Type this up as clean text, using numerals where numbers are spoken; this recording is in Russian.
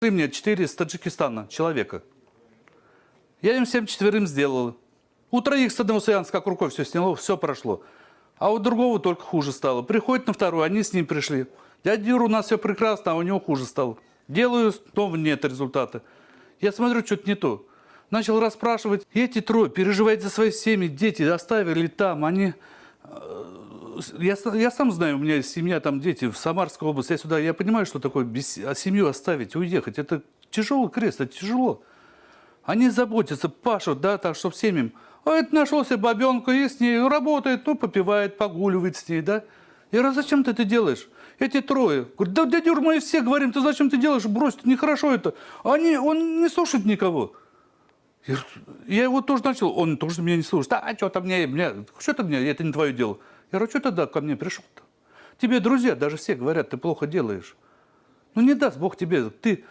мне 4 из Таджикистана человека. Я им всем 4 сделал. У 3 с одного сеанса как рукой все сняло, все прошло. А у другого только хуже стало. Приходит на второй, они с ним пришли. Дядя Юра, у нас все прекрасно, а у него хуже стало. Делаю, снова нет результата. Я смотрю, что-то не то. Начал расспрашивать. И эти 3 переживают за свои семьи, дети оставили там, они... Я сам знаю, у меня есть семья, там дети в Самарской области, я понимаю, что такое семью оставить, уехать. Это тяжелый крест, это тяжело. Они заботятся, пашут, да, так, чтобы семьям. А это нашелся бабенка, и с ней работает, ну, попивает, погуливает с ней, да. Я говорю, а зачем ты это делаешь? Эти 3. Говорят, да, дядя Юр, мы все говорим, ты зачем ты делаешь? Брось, это нехорошо это. Он не слушает никого. Я его тоже начал, он тоже меня не слушает. А что-то что-то мне, это не твое дело. Я говорю, что тогда ко мне пришел-то? Тебе друзья даже все говорят, ты плохо делаешь. Ну не даст Бог тебе, ты